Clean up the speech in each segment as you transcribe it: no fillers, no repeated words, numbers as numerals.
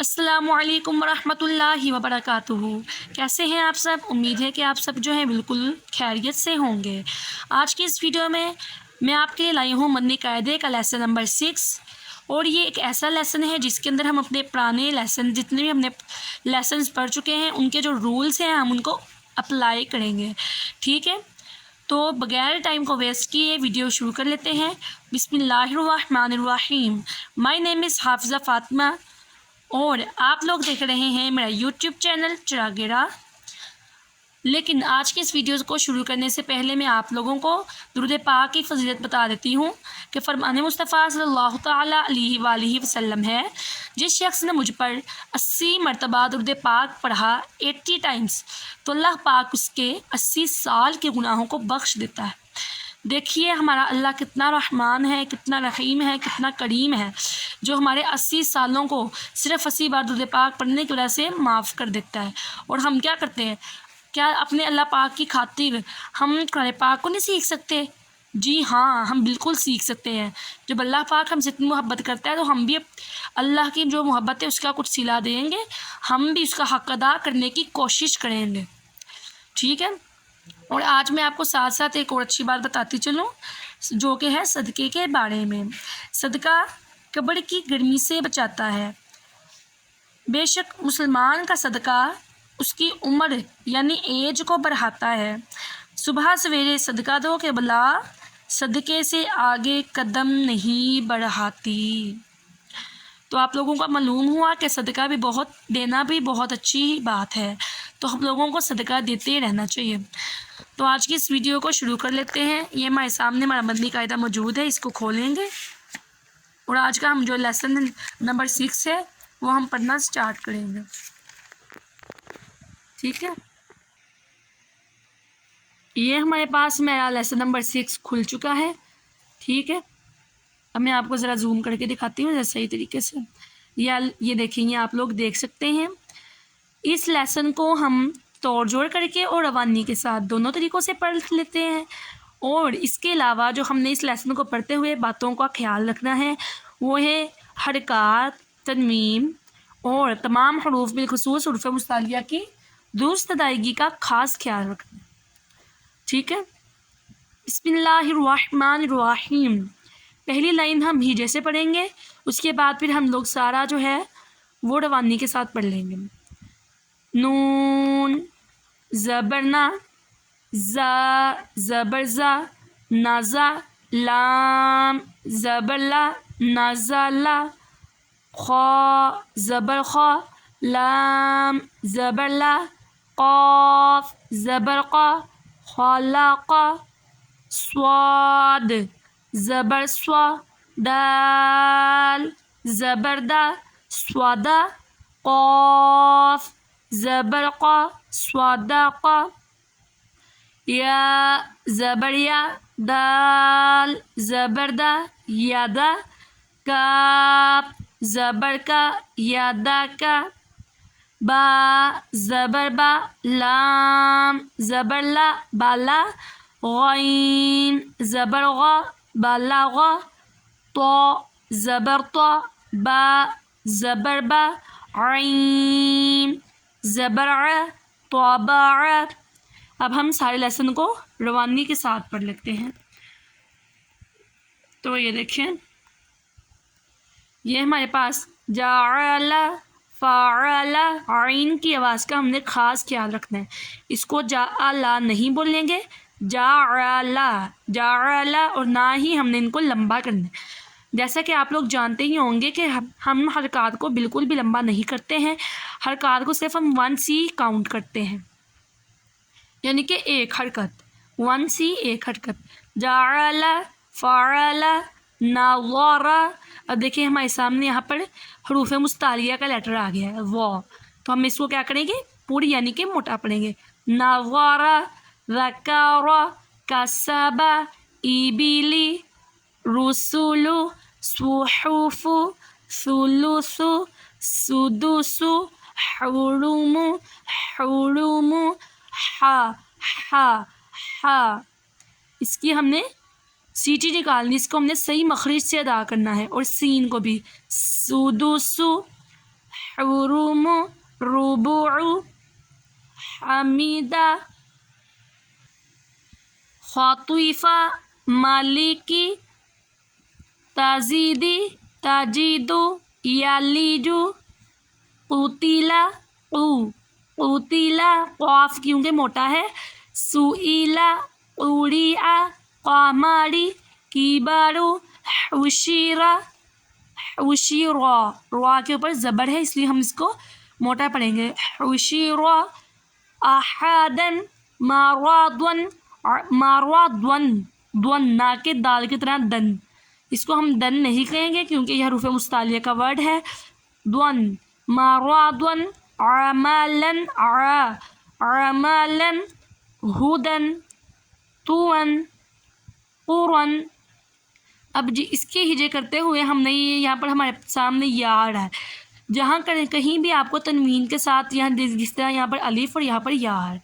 السلام علیکم ورحمۃ اللہ وبرکاتہ۔ کیسے ہیں آپ سب؟ امید ہے کہ آپ سب جو ہیں بالکل خیریت سے ہوں گے۔ آج کی اس ویڈیو میں آپ کے لیے لائی ہوں مدنی قاعدے کا لیسن نمبر 6، اور یہ ایک ایسا لیسن ہے جس کے اندر ہم اپنے پرانے لیسن جتنے بھی ہم نے لیسنز پڑھ چکے ہیں ان کے جو رولز ہیں ہم ان کو اپلائی کریں گے، ٹھیک ہے؟ تو بغیر ٹائم کو ویسٹ کیے ویڈیو شروع کر لیتے ہیں۔ بسم اللہ الرحمن الرحیم۔ مائی نیم از حافظہ فاطمہ، اور آپ لوگ دیکھ رہے ہیں میرا یوٹیوب چینل چراغ راہ۔ لیکن آج کے اس ویڈیو کو شروع کرنے سے پہلے میں آپ لوگوں کو درود پاک کی فضیلت بتا دیتی ہوں کہ فرمان مصطفیٰ صلی اللہ تعالیٰ علیہ وآلہ وسلم ہے، جس شخص نے مجھ پر 80 مرتبہ درود پاک پڑھا 80 ٹائمز، تو اللہ پاک اس کے 80 سال کے گناہوں کو بخش دیتا ہے۔ دیکھیے ہمارا اللہ کتنا رحمان ہے، کتنا رحیم ہے، کتنا کریم ہے، جو ہمارے 80 سالوں کو صرف 80 بار درود پاک پڑھنے کی وجہ سے معاف کر دیتا ہے۔ اور ہم کیا کرتے ہیں؟ کیا اپنے اللہ پاک کی خاطر ہم قرآن پاک کو نہیں سیکھ سکتے؟ جی ہاں، ہم بالکل سیکھ سکتے ہیں۔ جب اللہ پاک ہم سے اتنی محبت کرتا ہے تو ہم بھی اللہ کی جو محبت ہے اس کا کچھ صلہ دیں گے، ہم بھی اس کا حق ادا کرنے کی کوشش کریں گے، ٹھیک ہے؟ اور آج میں آپ کو ساتھ ساتھ ایک اور اچھی بات بتاتی چلوں، جو کہ ہے صدقے کے بارے میں۔ صدقہ قبر کی گرمی سے بچاتا ہے۔ بے شک مسلمان کا صدقہ اس کی عمر یعنی ایج کو بڑھاتا ہے۔ صبح سویرے صدقہ دو کہ بلا صدقے سے آگے قدم نہیں بڑھاتی۔ تو آپ لوگوں کو معلوم ہوا کہ صدقہ بھی دینا بھی بہت اچھی بات ہے، تو ہم لوگوں کو صدقہ دیتے رہنا چاہیے۔ تو آج کی اس ویڈیو کو شروع کر لیتے ہیں۔ یہ ہمارے سامنے ہمارا مدنی قاعدہ موجود ہے، اس کو کھولیں گے اور آج کا ہم جو لیسن نمبر 6 ہے وہ ہم پڑھنا سٹارٹ کریں گے، ٹھیک ہے؟ یہ ہمارے پاس میرا لیسن نمبر 6 کھل چکا ہے، ٹھیک ہے؟ اب میں آپ کو ذرا زوم کر کے دکھاتی ہوں صحیح طریقے سے۔ یہ دیکھیں، یہ آپ لوگ دیکھ سکتے ہیں۔ اس لیسن کو ہم توڑ جوڑ کر کے اور روانی کے ساتھ دونوں طریقوں سے پڑھ لیتے ہیں، اور اس کے علاوہ جو ہم نے اس لیسن کو پڑھتے ہوئے باتوں کا خیال رکھنا ہے وہ ہے حرکات، تنوین اور تمام حروف بالخصوص حروف مستعلیہ کی درست ادائیگی کا خاص خیال رکھنا ہے، ٹھیک ہے؟ بسم اللہ الرحمن الرحیم۔ پہلی لائن ہم ہی جیسے پڑھیں گے، اس کے بعد پھر ہم لوگ سارا جو ہے وہ روانی کے ساتھ پڑھ لیں گے۔ نون زبرنا، زا زبر زا، نازا، لام زبر لا، نازا لا، خا زبر خا، لام زبر لا، قاف زبر قا، خلاق، صاد زبر سوا، دال زبر دا، سوادا، قاف زبر قا، صادقا، یا زبر یا، دال زبر دا، یادا، کاف زبر کا، یادا کا، با زبر با، لام زبر لا، بالا، غین زبر غا، بالا غا، طا زبر طا، با زبر با، عین زبر ع، طابع۔ اب ہم سارے لیسن کو روانی کے ساتھ پڑھ لیتے ہیں۔ تو یہ دیکھیں، یہ ہمارے پاس جعل، فعل، عین کی آواز کا ہم نے خاص خیال رکھنا ہے۔ اس کو جعل نہیں بولیں گے، جعل، جعل، اور نہ ہی ہم نے ان کو لمبا کرنا ہے۔ جیسا کہ آپ لوگ جانتے ہی ہوں گے کہ ہم حرکات کو بالکل بھی لمبا نہیں کرتے ہیں، حرکات کو صرف ہم 1 سی کاؤنٹ کرتے ہیں، یعنی کہ ایک حرکت، 1 سی ایک حرکت۔ جعل، فعل، نظر۔ اب دیکھیں ہمارے سامنے یہاں پر حروف مستعلیہ کا لیٹر آ گیا ہے، واو، تو ہم اس کو کیا کریں گے؟ پوری یعنی کہ موٹا پڑھیں گے۔ نظر، ذکر، کسب، ابلی، رسول، صحف، ثلث، سدس، حرم، حرم، ہا۔ اس کی ہم نے سیٹی نکالنی، اس کو ہم نے صحیح مخرج سے ادا کرنا ہے، اور سین کو بھی، سدس، حروم ربوع حمیدہ خاطفہ مالکی تازیدی تاجیدو یالیجو قتیلا قتیلا قاف کیونکہ موٹا ہے سئیلا اڑیا قاماری کیبارو حشیرا حشیرا را کے اوپر زبر ہے اس لیے ہم اس کو موٹا پڑھیں گے حشیرا احادن مارادون مارادون دون نا کے دال کی طرح دن اس کو ہم دن نہیں کہیں گے کیونکہ یہ حروف مستعلیہ کا ورڈ ہے دون مارادون عمالن عمالن ہدن تون قرن اب جی اس کے ہجے کرتے ہوئے ہم نے یہاں پر ہمارے سامنے یا آ رہا ہے جہاں کہیں بھی آپ کو تنوین کے ساتھ یہاں جس طرح یہاں پر الف اور یہاں پر یا ہے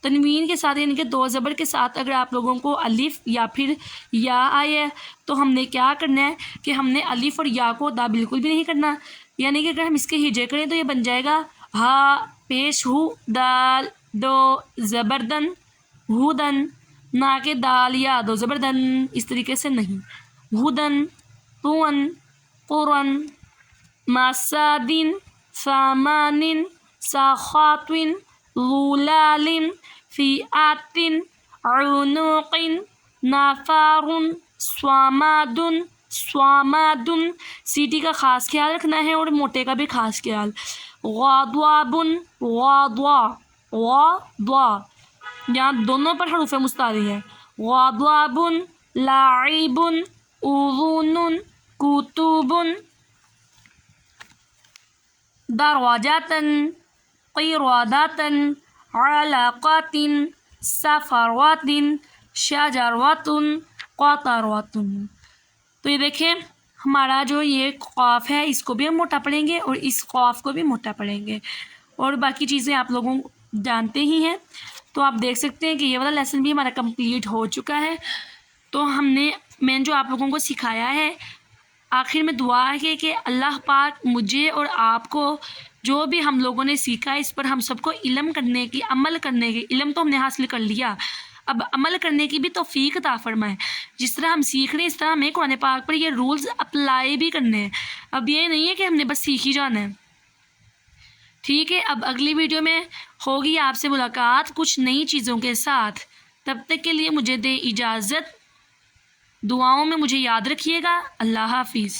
تنوین کے ساتھ یعنی کہ دو زبر کے ساتھ اگر آپ لوگوں کو الف یا پھر یا آئے تو ہم نے کیا کرنا ہے کہ ہم نے الف اور یا کو ادا بالکل بھی نہیں کرنا یعنی کہ اگر ہم اس کے ہجے کریں تو یہ بن جائے گا ہا پیش ہو دال دو زبردن ہودن نا کے دال یا دو زبردن اس طریقے سے نہیں ہودن تون قرن ماسادن سامانن ساخاتن لولالن فیاتن عنوقن نافارن سوامادن سوامادن سیٹی کا خاص خیال رکھنا ہے اور موٹے کا بھی خاص خیال غاضوابن غاضوا غاضوا یہاں دونوں پر حروف مستعلی ہے غاضوابن لاعبن اذون کتبن دروازاتن قیراداتن علاقاتن سفرواتن شجرواتن قطرواتن تو یہ دیکھیں ہمارا جو یہ قاف ہے اس کو بھی ہم موٹا پڑھیں گے اور اس قاف کو بھی موٹا پڑھیں گے اور باقی چیزیں آپ لوگوں جانتے ہی ہیں تو آپ دیکھ سکتے ہیں کہ یہ والا لیسن بھی ہمارا کمپلیٹ ہو چکا ہے تو میں جو آپ لوگوں کو سکھایا ہے آخر میں دعا ہے کہ اللہ پاک مجھے اور آپ کو جو بھی ہم لوگوں نے سیکھا اس پر ہم سب کو علم کرنے کی عمل کرنے کی علم تو ہم نے حاصل کر لیا اب عمل کرنے کی بھی توفیق عطا فرمائے جس طرح ہم سیکھ رہے ہیں اس طرح ہمیں قرآن پاک پر یہ رولز اپلائی بھی کرنے ہیں اب یہ نہیں ہے کہ ہم نے بس سیکھ ہی جانا ہے ٹھیک ہے اب اگلی ویڈیو میں ہوگی آپ سے ملاقات کچھ نئی چیزوں کے ساتھ تب تک کے لیے مجھے دے اجازت دعاؤں میں مجھے یاد رکھیے گا اللہ حافظ